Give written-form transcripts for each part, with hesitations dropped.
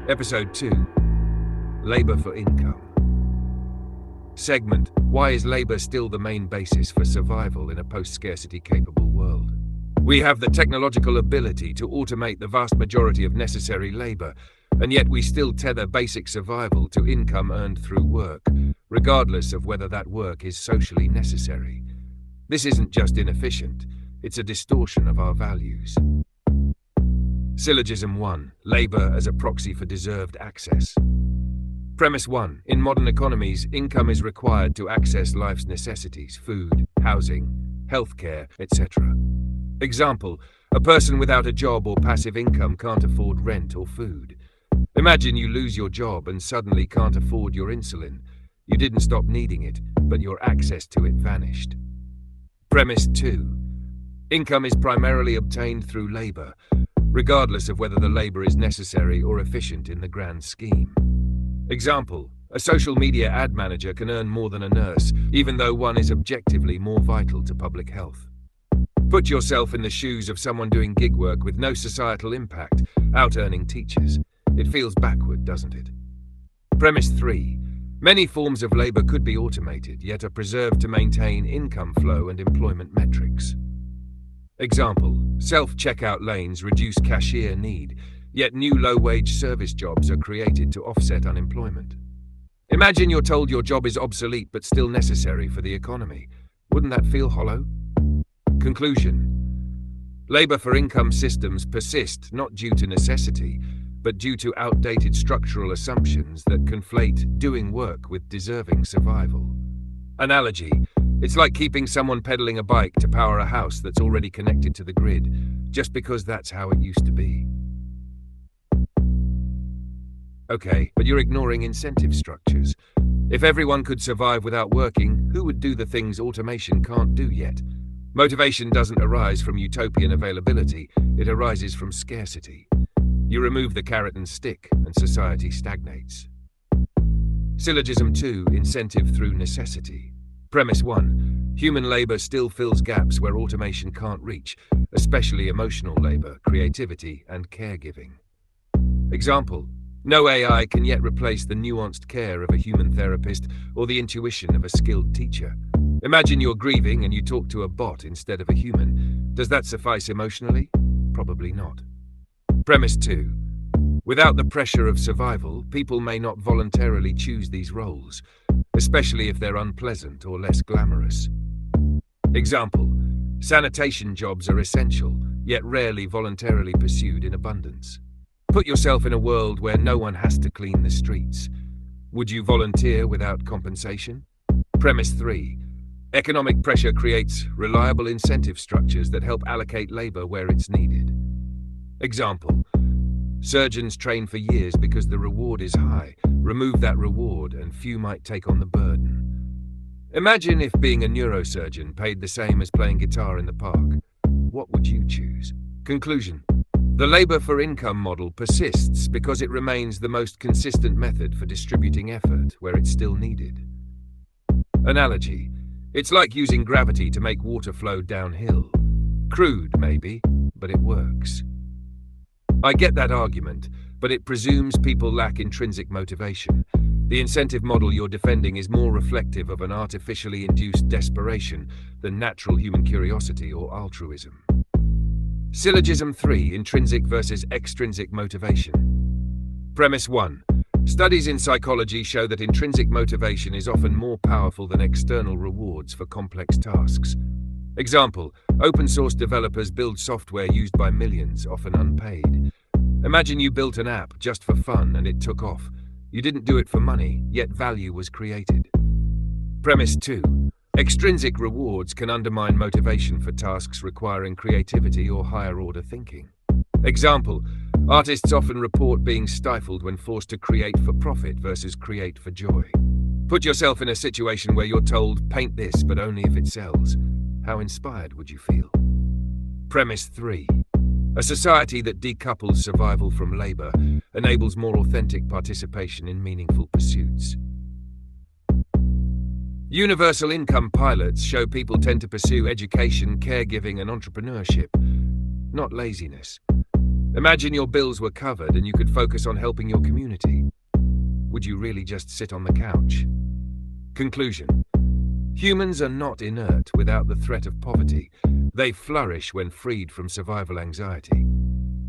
Episode 2. Labor for Income. Segment: Why is labor still the main basis for survival in a post-scarcity capable world? We have the technological ability to automate the vast majority of necessary labor, and yet we still tether basic survival to income earned through work, regardless of whether that work is socially necessary. This isn't just inefficient, it's a distortion of our values. Syllogism 1. Labor as a proxy for deserved access. Premise 1. In modern economies, income is required to access life's necessities: food, housing, healthcare, etc. Example: a person without a job or passive income can't afford rent or food. Imagine you lose your job and suddenly can't afford your insulin. You didn't stop needing it, but your access to it vanished. Premise 2. Income is primarily obtained through labor, regardless of whether the labor is necessary or efficient in the grand scheme. Example: a social media ad manager can earn more than a nurse, even though one is objectively more vital to public health. Put yourself in the shoes of someone doing gig work with no societal impact, out-earning teachers. It feels backward, doesn't it? Premise 3. Many forms of labor could be automated, yet are preserved to maintain income flow and employment metrics. Example: self-checkout lanes reduce cashier need, yet new low-wage service jobs are created to offset unemployment. Imagine you're told your job is obsolete but still necessary for the economy. Wouldn't that feel hollow? Conclusion: labor for income systems persist not due to necessity, but due to outdated structural assumptions that conflate doing work with deserving survival. Analogy: it's like keeping someone pedaling a bike to power a house that's already connected to the grid, just because that's how it used to be. Okay, but you're ignoring incentive structures. If everyone could survive without working, who would do the things automation can't do yet? Motivation doesn't arise from utopian availability, it arises from scarcity. You remove the carrot and stick, and society stagnates. Syllogism 2. Incentive through necessity. Premise 1. Human labor still fills gaps where automation can't reach, especially emotional labor, creativity, and caregiving. Example: no AI can yet replace the nuanced care of a human therapist or the intuition of a skilled teacher. Imagine you're grieving and you talk to a bot instead of a human. Does that suffice emotionally? Probably not. Premise 2. Without the pressure of survival, people may not voluntarily choose these roles, especially if they're unpleasant or less glamorous. Example: sanitation jobs are essential, yet rarely voluntarily pursued in abundance. Put yourself in a world where no one has to clean the streets. Would you volunteer without compensation? Premise 3. Economic pressure creates reliable incentive structures that help allocate labor where it's needed. Example: surgeons train for years because the reward is high. Remove that reward and few might take on the burden. Imagine if being a neurosurgeon paid the same as playing guitar in the park. What would you choose? Conclusion: the labor for income model persists because it remains the most consistent method for distributing effort where it's still needed. Analogy: it's like using gravity to make water flow downhill. Crude, maybe, but it works. I get that argument, but it presumes people lack intrinsic motivation. The incentive model you're defending is more reflective of an artificially induced desperation than natural human curiosity or altruism. Syllogism 3. Intrinsic versus extrinsic motivation. Premise 1. Studies in psychology show that intrinsic motivation is often more powerful than external rewards for complex tasks. Example: open source developers build software used by millions, often unpaid. Imagine you built an app just for fun and it took off. You didn't do it for money, yet value was created. Premise 2. Extrinsic rewards can undermine motivation for tasks requiring creativity or higher order thinking. Example: artists often report being stifled when forced to create for profit versus create for joy. Put yourself in a situation where you're told, paint this, but only if it sells. How inspired would you feel? Premise 3. A society that decouples survival from labor enables more authentic participation in meaningful pursuits. Universal income pilots show people tend to pursue education, caregiving, and entrepreneurship, not laziness. Imagine your bills were covered and you could focus on helping your community. Would you really just sit on the couch? Conclusion. Humans are not inert without the threat of poverty. They flourish when freed from survival anxiety.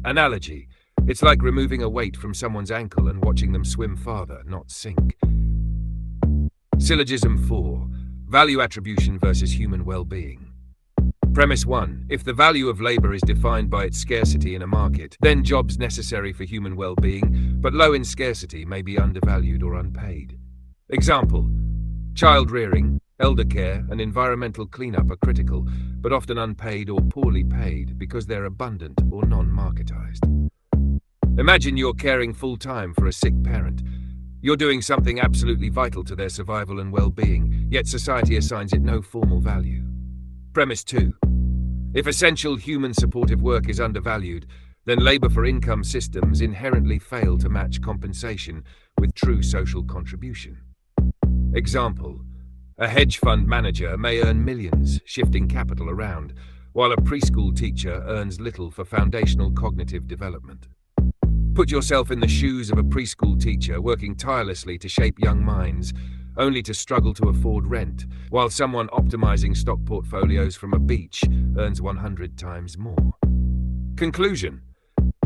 Analogy. It's like removing a weight from someone's ankle and watching them swim farther, not sink. Syllogism 4. Value attribution versus human well-being. Premise 1. If the value of labor is defined by its scarcity in a market, then jobs necessary for human well-being, but low in scarcity, may be undervalued or unpaid. Example. Child rearing, elder care, and environmental cleanup are critical, but often unpaid or poorly paid because they're abundant or non-marketized. Imagine you're caring full-time for a sick parent. You're doing something absolutely vital to their survival and well-being, yet society assigns it no formal value. Premise 2. If essential human supportive work is undervalued, then labor for income systems inherently fail to match compensation with true social contribution. Example. A hedge fund manager may earn millions shifting capital around, while a preschool teacher earns little for foundational cognitive development. Put yourself in the shoes of a preschool teacher working tirelessly to shape young minds, only to struggle to afford rent, while someone optimizing stock portfolios from a beach earns 100 times more. Conclusion.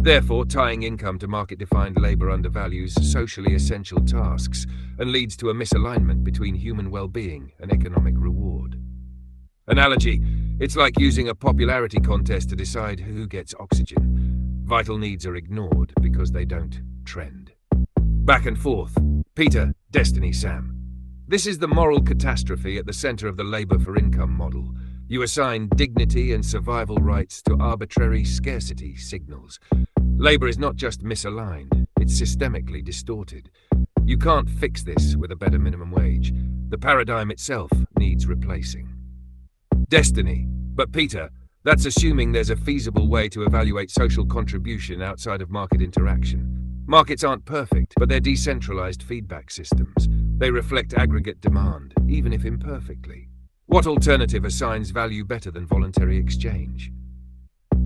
Therefore, tying income to market-defined labor undervalues socially essential tasks and leads to a misalignment between human well-being and economic reward. Analogy. It's like using a popularity contest to decide who gets oxygen. Vital needs are ignored because they don't trend. Back and forth. Peter, Destiny, Sam. This is the moral catastrophe at the center of the labor for income model. You assign dignity and survival rights to arbitrary scarcity signals. Labor is not just misaligned, it's systemically distorted. You can't fix this with a better minimum wage. The paradigm itself needs replacing. Destiny. But Peter, that's assuming there's a feasible way to evaluate social contribution outside of market interaction. Markets aren't perfect, but they're decentralized feedback systems. They reflect aggregate demand, even if imperfectly. What alternative assigns value better than voluntary exchange?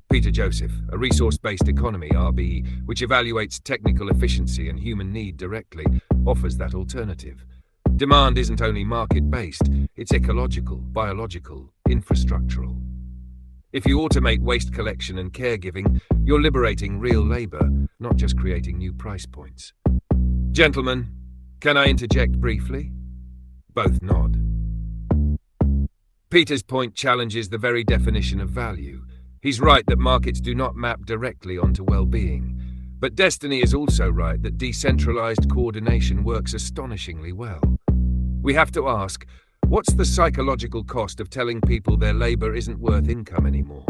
Peter Joseph, a resource-based economy, RBE, which evaluates technical efficiency and human need directly, offers that alternative. Demand isn't only market-based, it's ecological, biological, infrastructural. If you automate waste collection and caregiving, you're liberating real labor, not just creating new price points. Gentlemen, can I interject briefly? Both nod. Peter's point challenges the very definition of value. He's right that markets do not map directly onto well-being. But Destiny is also right that decentralized coordination works astonishingly well. We have to ask, what's the psychological cost of telling people their labor isn't worth income anymore?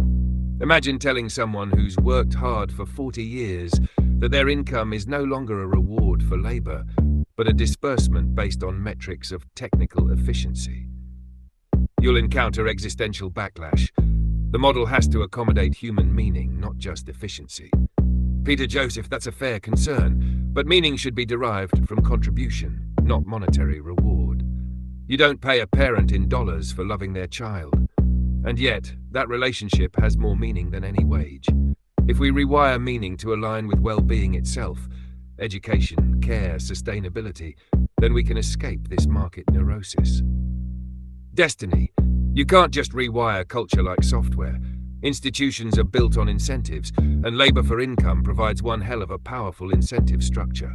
Imagine telling someone who's worked hard for 40 years that their income is no longer a reward for labor, but a disbursement based on metrics of technical efficiency. You'll encounter existential backlash. The model has to accommodate human meaning, not just efficiency. Peter Joseph, that's a fair concern, but meaning should be derived from contribution, not monetary reward. You don't pay a parent in dollars for loving their child. And yet, that relationship has more meaning than any wage. If we rewire meaning to align with well-being itself, education, care, sustainability, then we can escape this market neurosis. Destiny. You can't just rewire culture like software. Institutions are built on incentives, and labor for income provides one hell of a powerful incentive structure.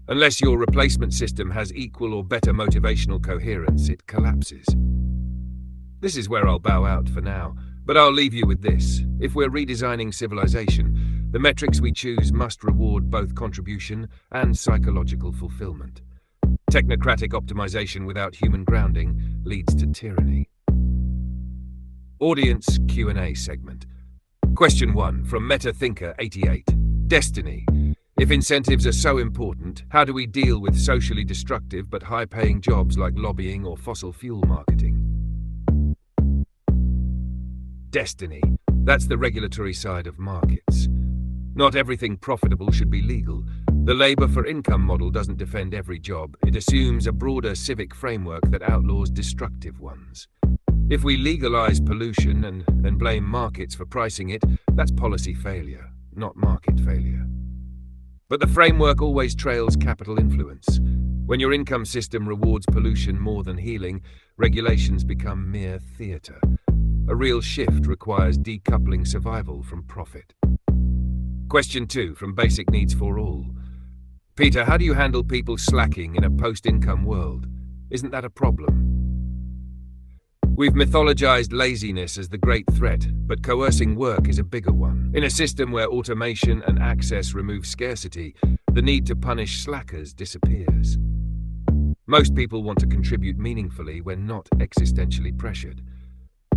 Unless your replacement system has equal or better motivational coherence, it collapses. This is where I'll bow out for now, but I'll leave you with this. If we're redesigning civilization, the metrics we choose must reward both contribution and psychological fulfillment. Technocratic optimization without human grounding leads to tyranny. Audience Q&A segment. Question 1 from MetaThinker88. Destiny. If incentives are so important, how do we deal with socially destructive but high-paying jobs like lobbying or fossil fuel marketing? Destiny. That's the regulatory side of markets. Not everything profitable should be legal. The labor for income model doesn't defend every job. It assumes a broader civic framework that outlaws destructive ones. If we legalize pollution and blame markets for pricing it, that's policy failure, not market failure. But the framework always trails capital influence. When your income system rewards pollution more than healing, regulations become mere theatre. A real shift requires decoupling survival from profit. Question 2 from Basic Needs for All. Peter, how do you handle people slacking in a post-income world? Isn't that a problem? We've mythologized laziness as the great threat, but coercing work is a bigger one. In a system where automation and access remove scarcity, the need to punish slackers disappears. Most people want to contribute meaningfully when not existentially pressured.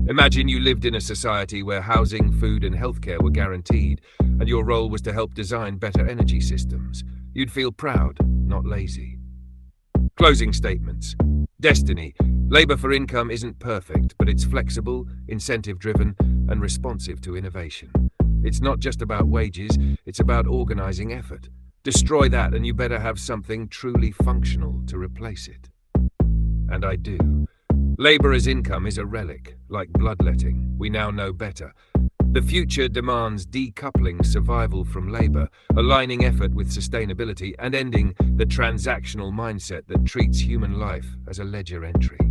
Imagine you lived in a society where housing, food, and healthcare were guaranteed, and your role was to help design better energy systems. You'd feel proud, not lazy. Closing statements. Destiny. Labor for income isn't perfect, but it's flexible, incentive-driven, and responsive to innovation. It's not just about wages, it's about organizing effort. Destroy that and you better have something truly functional to replace it. And I do. Labor as income is a relic, like bloodletting. We now know better. The future demands decoupling survival from labor, aligning effort with sustainability, and ending the transactional mindset that treats human life as a ledger entry.